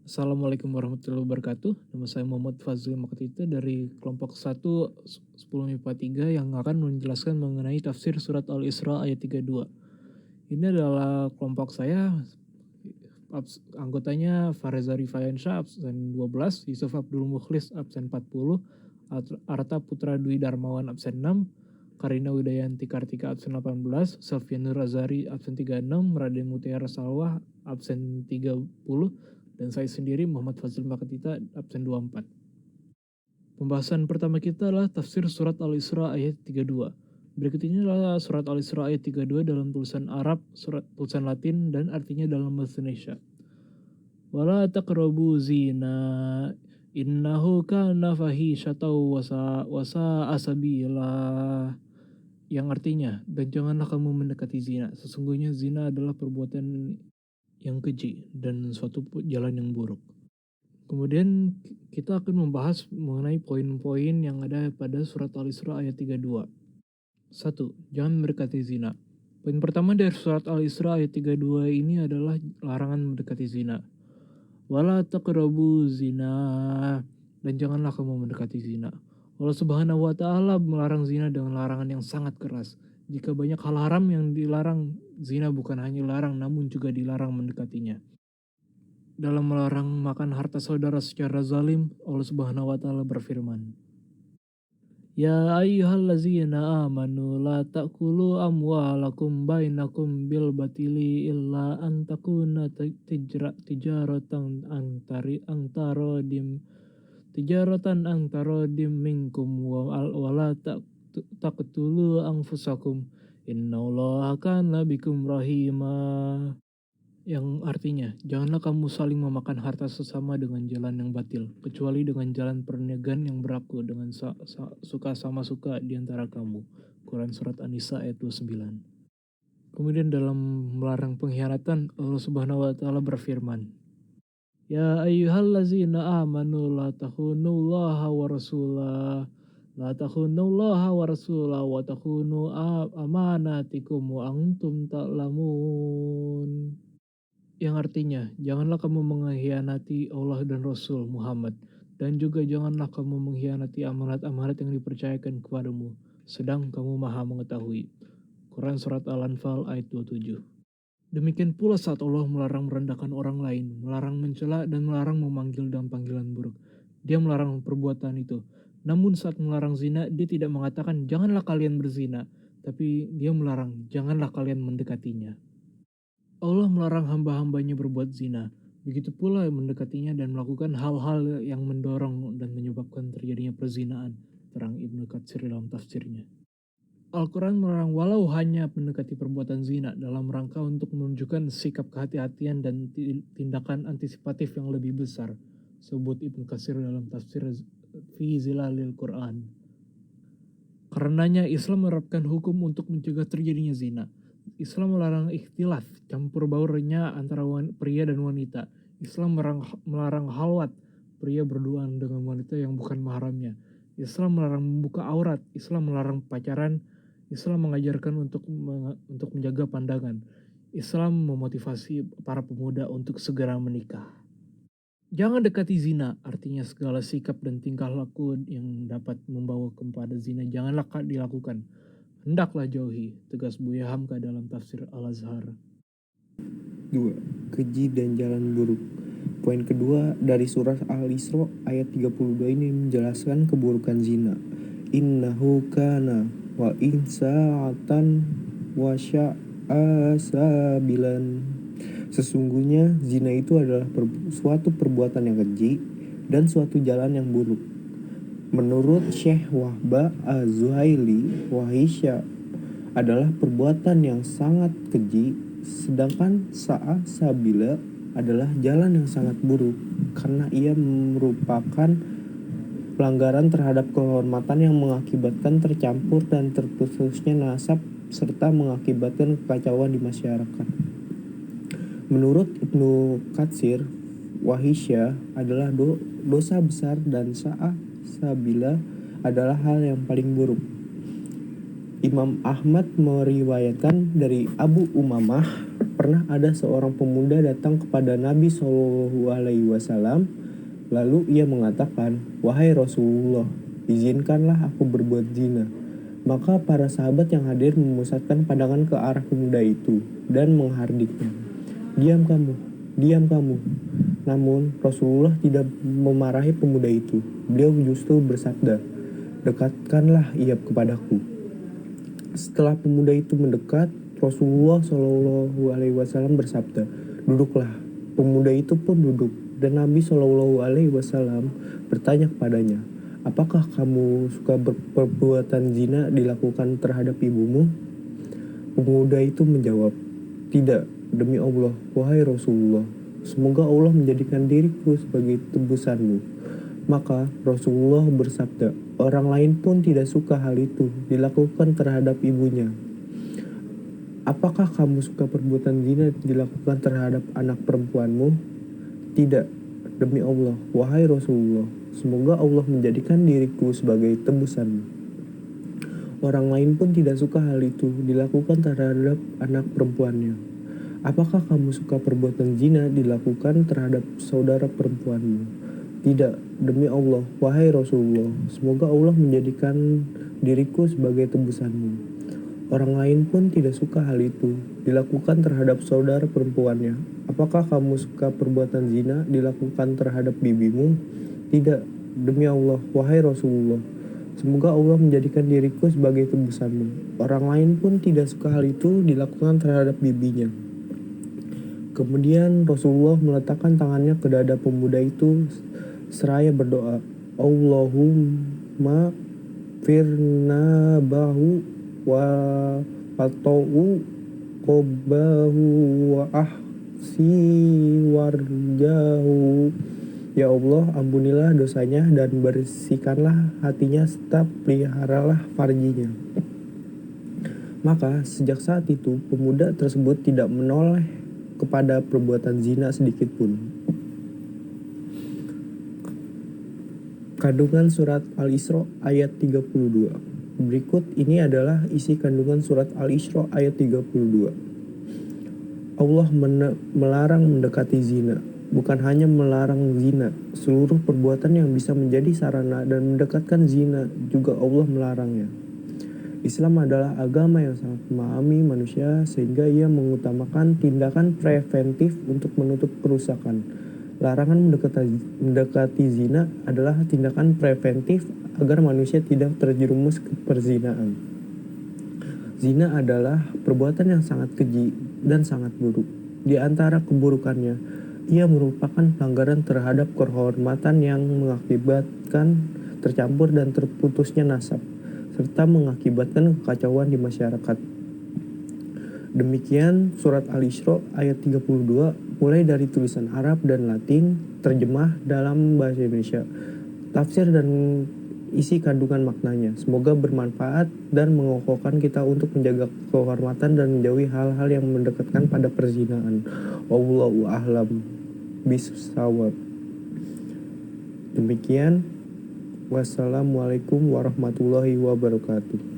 Assalamualaikum warahmatullahi wabarakatuh. Nama saya Muhammad Fazil Makatita dari kelompok 1 10 MIPA 3 yang akan menjelaskan mengenai tafsir surat Al-Isra ayat 32. Ini adalah kelompok saya, anggotanya Fareza Rifayansyah absen 12, Yusuf Abdul Mukhlis absen 40, Arta Putra Dwi Darmawan absen 6, Karina Widayanti Kartika absen 18, Selvian Nur Azari absen 36, Raden Mutiara Salwah absen 30, dan saya sendiri Muhammad Fazil Makatita absen 24. Pembahasan pertama kita adalah tafsir surat Al-Isra ayat 32. Berikut ini adalah surat Al-Isra ayat 32 dalam tulisan Arab, tulisan Latin, dan artinya dalam bahasa Indonesia. Wala taqrabu zina innahu kana fahisyatan wasa asabila, yang artinya, dan janganlah kamu mendekati zina. Sesungguhnya zina adalah perbuatan yang keji dan suatu jalan yang buruk. Kemudian kita akan membahas mengenai poin-poin yang ada pada surat Al-Isra ayat 32. 1. Jangan mendekati zina. Poin pertama dari surat Al-Isra ayat 32 ini adalah larangan mendekati zina. Wala taqrabu zina, dan janganlah kamu mendekati zina. Allah Subhanahu wa taala melarang zina dengan larangan yang sangat keras. Jika banyak hal haram yang dilarang, zina bukan hanya dilarang namun juga dilarang mendekatinya. Dalam melarang makan harta saudara secara zalim, Allah Subhanahu wa taala berfirman, Ya ayyuhallazina amanu la ta'kulu amwalakum bainakum bil batili illa an takuna tijaratan angtarodim minkum wa la taqtulu anfusakum innallaha kana bikum rahima, yang artinya, janganlah kamu saling memakan harta sesama dengan jalan yang batil, kecuali dengan jalan perniagaan yang berlaku dengan suka sama suka di antara kamu. Quran Surat An-Nisa ayat 29. Kemudian dalam melarang pengkhianatan, Allah Subhanahu wa taala berfirman, Ya ayyuhallazina amanu la takhunullaha wa rasulah wa takhunu amanatikum wa antum ta'lamun, yang artinya, janganlah kamu mengkhianati Allah dan Rasul Muhammad, dan juga janganlah kamu mengkhianati amanat-amanat yang dipercayakan kepadamu, sedang kamu maha mengetahui. Quran Surat Al-Anfal ayat 27. Demikian pula saat Allah melarang merendahkan orang lain, melarang mencela, dan melarang memanggil dengan panggilan buruk. Dia melarang perbuatan itu. Namun saat melarang zina, dia tidak mengatakan janganlah kalian berzina, tapi dia melarang janganlah kalian mendekatinya. Allah melarang hamba-hambanya berbuat zina, begitu pula mendekatinya dan melakukan hal-hal yang mendorong dan menyebabkan terjadinya perzinaan, terang Ibnu Katsir dalam tafsirnya. Al-Quran melarang walau hanya mendekati perbuatan zina dalam rangka untuk menunjukkan sikap kehati-hatian dan tindakan antisipatif yang lebih besar, sebut Ibnu Katsir dalam tafsir Fi Zilalil Quran. Karenanya Islam menerapkan hukum untuk mencegah terjadinya zina. Islam melarang ikhtilaf, campur baurnya antara pria dan wanita. Islam melarang halwat, pria berduaan dengan wanita yang bukan mahramnya. Islam melarang membuka aurat. Islam melarang pacaran. Islam mengajarkan untuk menjaga pandangan. Islam memotivasi para pemuda untuk segera menikah. Jangan dekati zina, artinya segala sikap dan tingkah laku yang dapat membawa kepada zina janganlah dilakukan. Hendaklah jauhi, tegas Buya Hamka dalam tafsir Al-Azhar. 2. Keji dan jalan buruk. Poin kedua dari surah Al-Isra ayat 32 ini menjelaskan keburukan zina. Innahu kana wa insa'atan wa sya'asabilan. Sesungguhnya zina itu adalah suatu perbuatan yang keji dan suatu jalan yang buruk. Menurut Syekh Wahba Az-Zuhaili, wahisya adalah perbuatan yang sangat keji, sedangkan sa'a sabila adalah jalan yang sangat buruk karena ia merupakan pelanggaran terhadap kehormatan yang mengakibatkan tercampur dan terputusnya nasab serta mengakibatkan kekacauan di masyarakat. Menurut Ibnu Katsir, wahisya adalah dosa besar dan sa'a sabila adalah hal yang paling buruk. Imam Ahmad meriwayatkan dari Abu Umamah, pernah ada seorang pemuda datang kepada Nabi Shallallahu Alaihi Wasallam. Lalu ia mengatakan, "Wahai Rasulullah, izinkanlah aku berbuat zina." Maka para sahabat yang hadir memusatkan pandangan ke arah pemuda itu dan menghardiknya. "Diam kamu, diam kamu." Namun Rasulullah tidak memarahi pemuda itu. Beliau justru bersabda, "Dekatkanlah ia kepadaku." Setelah pemuda itu mendekat, Rasulullah Shallallahu Alaihi Wasallam bersabda, "Duduklah." Pemuda itu pun duduk, dan Nabi Shallallahu Alaihi Wasallam bertanya kepadanya, "Apakah kamu suka perbuatan zina dilakukan terhadap ibumu?" Pemuda itu menjawab, "Tidak, demi Allah, wahai Rasulullah. Semoga Allah menjadikan diriku sebagai tebusanmu." Maka Rasulullah bersabda, "Orang lain pun tidak suka hal itu dilakukan terhadap ibunya. Apakah kamu suka perbuatan zina dilakukan terhadap anak perempuanmu?" "Tidak, demi Allah, wahai Rasulullah. Semoga Allah menjadikan diriku sebagai tebusanmu." Orang lain pun tidak suka hal itu dilakukan terhadap anak perempuannya. "Apakah kamu suka perbuatan zina dilakukan terhadap saudara perempuanmu?" "Tidak, demi Allah, wahai Rasulullah. Semoga Allah menjadikan diriku sebagai tebusanmu." Orang lain pun tidak suka hal itu dilakukan terhadap saudara perempuannya. "Apakah kamu suka perbuatan zina dilakukan terhadap bibimu?" "Tidak, demi Allah, wahai Rasulullah. Semoga Allah menjadikan diriku sebagai tebusanmu." Orang lain pun tidak suka hal itu dilakukan terhadap bibinya. Kemudian Rasulullah meletakkan tangannya ke dada pemuda itu seraya berdoa, "Allahumma firna bahu wa patau qobahu wa ahsi warjahu." Ya Allah, ampunilah dosanya dan bersihkanlah hatinya serta peliharalah farjinya. Maka sejak saat itu pemuda tersebut tidak menoleh kepada perbuatan zina sedikit pun. Kandungan surat Al-Isra ayat 32. Berikut ini adalah isi kandungan surat Al-Isra ayat 32. Allah melarang mendekati zina. Bukan hanya melarang zina, seluruh perbuatan yang bisa menjadi sarana dan mendekatkan zina juga Allah melarangnya. Islam adalah agama yang sangat memahami manusia sehingga ia mengutamakan tindakan preventif untuk menutup kerusakan. Larangan mendekati zina adalah tindakan preventif agar manusia tidak terjerumus ke perzinaan. Zina adalah perbuatan yang sangat keji dan sangat buruk. Di antara keburukannya, ia merupakan pelanggaran terhadap kehormatan yang mengakibatkan tercampur dan terputusnya nasab, serta mengakibatkan kekacauan di masyarakat. Demikian surat Al-Isra ayat 32 mulai dari tulisan Arab dan Latin, terjemah dalam bahasa Indonesia, tafsir dan isi kandungan maknanya. Semoga bermanfaat dan mengokohkan kita untuk menjaga kehormatan dan menjauhi hal-hal yang mendekatkan pada perzinaan. Wallahu a'lam bishawab. Demikian, wassalamualaikum warahmatullahi wabarakatuh.